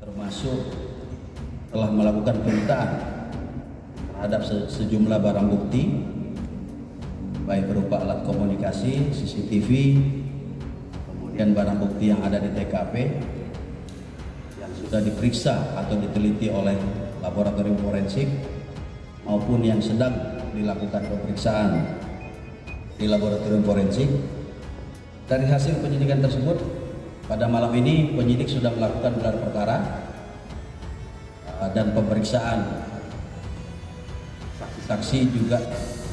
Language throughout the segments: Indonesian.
termasuk telah melakukan penyitaan terhadap sejumlah barang bukti baik berupa alat komunikasi, CCTV, kemudian barang bukti yang ada di TKP yang sudah diperiksa atau diteliti oleh laboratorium forensik maupun yang sedang dilakukan pemeriksaan di laboratorium forensik. Dari hasil penyidikan tersebut, pada malam ini penyidik sudah melakukan gelar perkara dan pemeriksaan saksi juga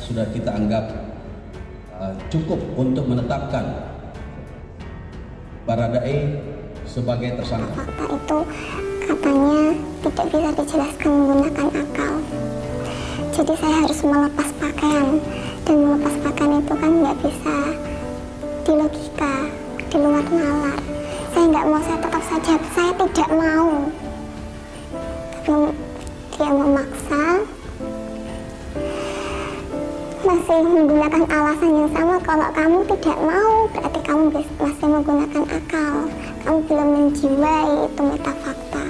sudah kita anggap cukup untuk menetapkan Baradae sebagai tersangka. Fakta itu katanya tidak bisa dijelaskan menggunakan akal. Jadi saya harus melepas pakaian, dan melepas pakaian itu kan nggak bisa di logika, di luar nalar. Saya nggak mau, saya tetap saja, saya tidak mau. Tapi dia memaksa, masih menggunakan alasan yang sama. Kalau kamu tidak mau, berarti kamu masih menggunakan akal. Kamu belum menjiwai, itu metafakta.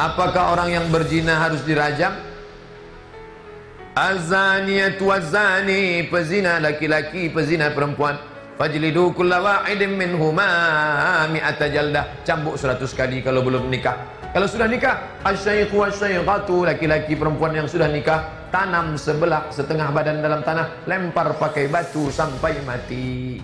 Apakah orang yang berzina harus dirajam? Azaniyatu wazani, pezina laki-laki, pezina perempuan, fajlidu kulla wahidin minhuma mi'ata jaldah, cambuk 100 kali kalau belum nikah. Kalau sudah nikah, asyaikhu wasyaikhatu, laki-laki perempuan yang sudah nikah, tanam sebelah setengah badan dalam tanah, lempar pakai batu sampai mati.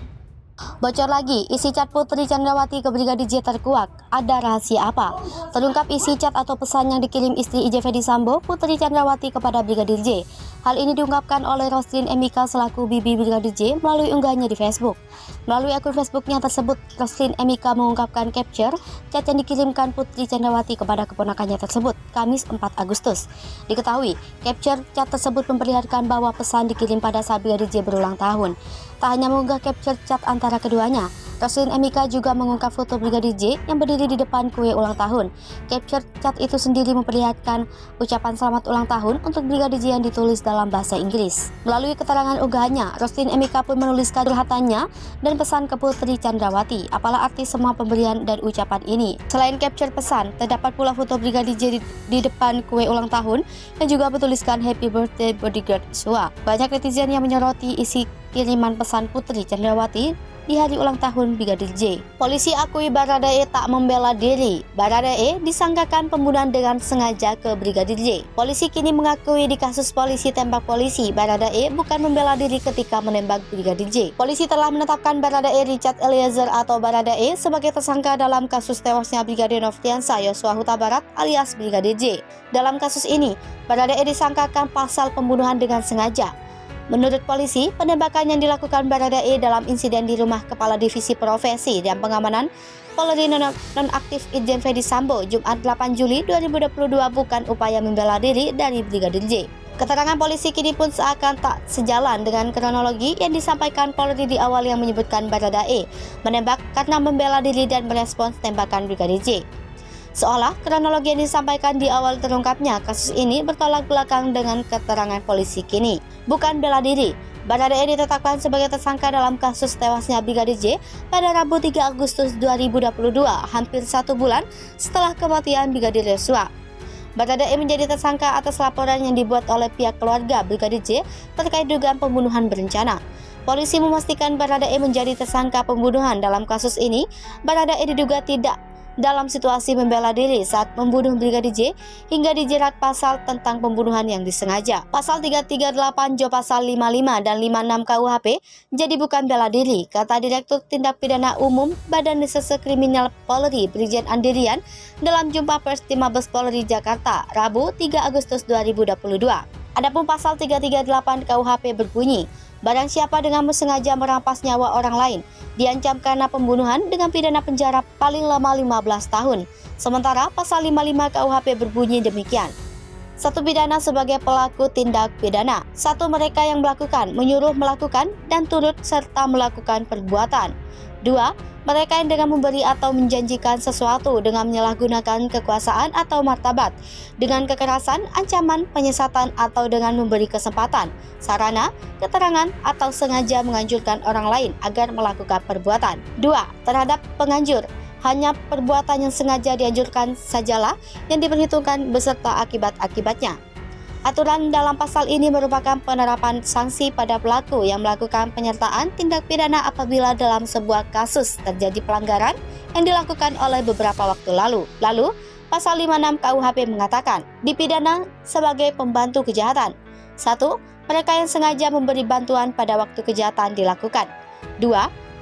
Bocor lagi, isi chat Putri Chandrawati ke Brigadir J terkuak. Ada rahasia apa? Terungkap isi chat atau pesan yang dikirim istri IJ Ferdisambo, Putri Chandrawati, kepada Brigadir J. Hal ini diungkapkan oleh Roslin Emika selaku bibi Brigadir J melalui unggahannya di Facebook. Melalui akun Facebooknya tersebut, Roslin Emika mengungkapkan capture chat yang dikirimkan Putri Chandrawati kepada keponakannya tersebut, Kamis 4 Agustus. Diketahui, capture chat tersebut memperlihatkan bahwa pesan dikirim pada saat Brigadir J berulang tahun. Tak hanya mengunggah capture chat antara keduanya, Roslin Emika juga mengungkap foto Brigadir J yang berdiri di depan kue ulang tahun. Capture chat itu sendiri memperlihatkan ucapan selamat ulang tahun untuk Brigadir J yang ditulis dalam bahasa Inggris. Melalui keterangan unggahannya, Roslin Emika pun menuliskan curhatannya dan pesan ke Putri Chandrawati. Apalah arti semua pemberian dan ucapan ini? Selain capture pesan, terdapat pula foto Brigadir J di depan kue ulang tahun yang juga bertuliskan Happy Birthday Bodyguard Joshua. Banyak netizen yang menyoroti isi kiriman pesan Putri Chandrawati di hari ulang tahun Brigadir J. Polisi akui Baradae tak membela diri. Baradae disangkakan pembunuhan dengan sengaja ke Brigadir J. Polisi kini mengakui di kasus polisi tembak polisi, Baradae bukan membela diri ketika menembak Brigadir J. Polisi telah menetapkan Baradae Richard Eliezer atau Baradae sebagai tersangka dalam kasus tewasnya Brigadir Nofriansah Yosua Huta Barat alias Brigadir J. Dalam kasus ini, Baradae disangkakan pasal pembunuhan dengan sengaja. Menurut polisi, penembakan yang dilakukan Baradae dalam insiden di rumah Kepala Divisi Profesi dan Pengamanan Polri Nonaktif Irjen Ferdisambo Jumat 8 Juli 2022 bukan upaya membela diri dari Brigadir J. Keterangan polisi kini pun seakan tak sejalan dengan kronologi yang disampaikan Polri di awal yang menyebutkan Baradae menembak karena membela diri dan merespons tembakan Brigadir J. Seolah kronologi yang disampaikan di awal terungkapnya kasus ini bertolak belakang dengan keterangan polisi kini. Bukan bela diri, Baradae ditetapkan sebagai tersangka dalam kasus tewasnya Brigadir J pada Rabu 3 Agustus 2022, hampir 1 bulan setelah kematian Brigadir Joshua. Baradae menjadi tersangka atas laporan yang dibuat oleh pihak keluarga Brigadir J terkait dugaan pembunuhan berencana. Polisi memastikan Baradae menjadi tersangka pembunuhan dalam kasus ini. Baradae diduga tidak dalam situasi membela diri saat membunuh Brigadir J hingga dijerat pasal tentang pembunuhan yang disengaja. Pasal 338 Jo pasal 55 dan 56 KUHP jadi bukan bela diri, kata Direktur Tindak Pidana Umum Badan Reserse Kriminal Polri Brigjen Andirian dalam jumpa pers di Mabes Polri Jakarta, Rabu 3 Agustus 2022. Adapun pasal 338 KUHP berbunyi, barang siapa dengan sengaja merampas nyawa orang lain diancam karena pembunuhan dengan pidana penjara paling lama 15 tahun. Sementara pasal 55 KUHP berbunyi demikian. 1. Pidana sebagai pelaku tindak pidana. 1. Mereka yang melakukan, menyuruh melakukan, dan turut serta melakukan perbuatan. 2. Mereka yang dengan memberi atau menjanjikan sesuatu dengan menyalahgunakan kekuasaan atau martabat, dengan kekerasan, ancaman, penyesatan, atau dengan memberi kesempatan, sarana, keterangan, atau sengaja menganjurkan orang lain agar melakukan perbuatan. 2. Terhadap penganjur, Hanya perbuatan yang sengaja dianjurkan sajalah yang diperhitungkan beserta akibat-akibatnya. Aturan dalam pasal ini merupakan penerapan sanksi pada pelaku yang melakukan penyertaan tindak pidana apabila dalam sebuah kasus terjadi pelanggaran yang dilakukan oleh beberapa waktu lalu. Lalu, pasal 56 KUHP mengatakan dipidana sebagai pembantu kejahatan. 1. Mereka yang sengaja memberi bantuan pada waktu kejahatan dilakukan. 2.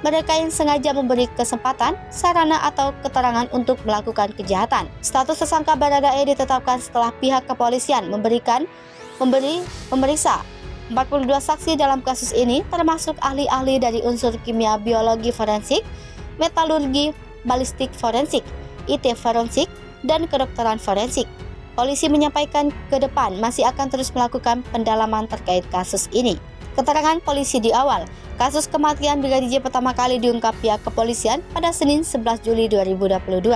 Mereka yang sengaja memberi kesempatan, sarana atau keterangan untuk melakukan kejahatan. Status tersangka Baradae ditetapkan setelah pihak kepolisian memeriksa 42 saksi dalam kasus ini, termasuk ahli-ahli dari unsur kimia biologi forensik, metalurgi, balistik forensik, IT forensik, dan kedokteran forensik. Polisi menyampaikan ke depan masih akan terus melakukan pendalaman terkait kasus ini. Keterangan polisi di awal, kasus kematian Brigadir J pertama kali diungkap pihak kepolisian pada Senin 11 Juli 2022.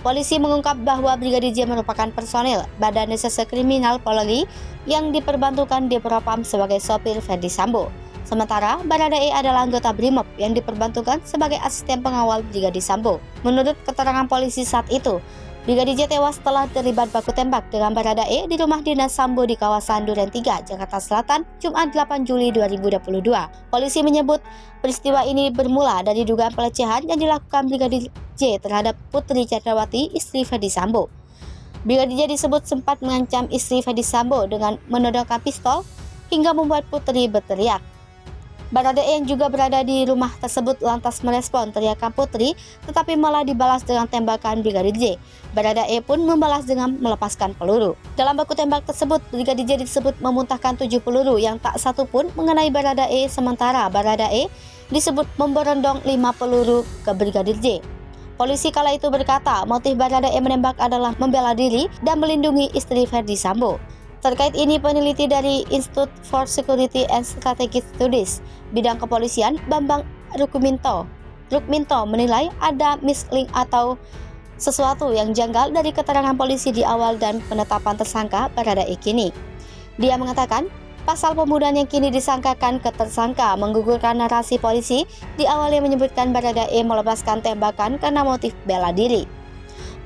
Polisi mengungkap bahwa Brigadir J merupakan personil Badan Reserse Kriminal Polri yang diperbantukan di Propam sebagai sopir Ferdi Sambo. Sementara Baradae adalah anggota BRIMOB yang diperbantukan sebagai asisten pengawal Brigadir Sambo. Menurut keterangan polisi saat itu, Brigadir J tewas setelah terlibat baku tembak dengan Baradae di rumah dinas Sambo di kawasan Duren 3, Jakarta Selatan, Jumat 8 Juli 2022. Polisi menyebut peristiwa ini bermula dari dugaan pelecehan yang dilakukan Brigadir J terhadap Putri Chandrawati, istri Ferdi Sambo. Brigadir J disebut sempat mengancam istri Ferdi Sambo dengan menodongkan pistol hingga membuat Putri berteriak. Baradae yang juga berada di rumah tersebut lantas merespon teriakan Putri, tetapi malah dibalas dengan tembakan Brigadir J. Baradae pun membalas dengan melepaskan peluru. Dalam baku tembak tersebut, Brigadir J disebut memuntahkan 7 peluru yang tak satu pun mengenai Baradae, sementara Baradae disebut memberondong 5 peluru ke Brigadir J. Polisi kala itu berkata motif Baradae menembak adalah membela diri dan melindungi istri Ferdi Sambo. Terkait ini, peneliti dari Institute for Security and Strategic Studies bidang kepolisian Bambang Rukminto menilai ada mislink atau sesuatu yang janggal dari keterangan polisi di awal dan penetapan tersangka Baradae kini. Dia mengatakan pasal pembunuhan yang kini disangkakan ke tersangka menggugurkan narasi polisi di awal yang menyebutkan Baradae melepaskan tembakan karena motif bela diri.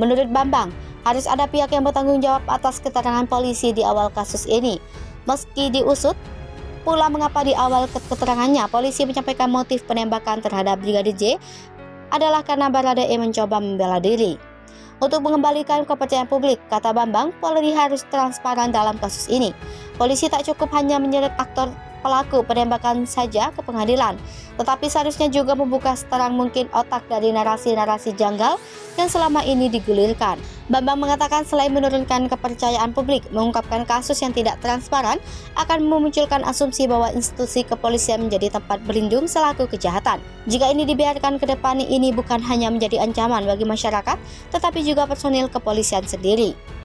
Menurut Bambang, harus ada pihak yang bertanggung jawab atas keterangan polisi di awal kasus ini. Meski diusut pula mengapa di awal keterangannya polisi menyampaikan motif penembakan terhadap Brigadir J adalah karena Baradae mencoba membela diri. Untuk mengembalikan kepercayaan publik, kata Bambang, Polri harus transparan dalam kasus ini. Polisi tak cukup hanya menyeret aktor pelaku penembakan saja ke pengadilan, tetapi seharusnya juga membuka seterang mungkin otak dari narasi-narasi janggal yang selama ini digulirkan. Bambang mengatakan selain menurunkan kepercayaan publik, mengungkapkan kasus yang tidak transparan akan memunculkan asumsi bahwa institusi kepolisian menjadi tempat berlindung selaku kejahatan. Jika ini dibiarkan ke depan, ini bukan hanya menjadi ancaman bagi masyarakat, tetapi juga personil kepolisian sendiri.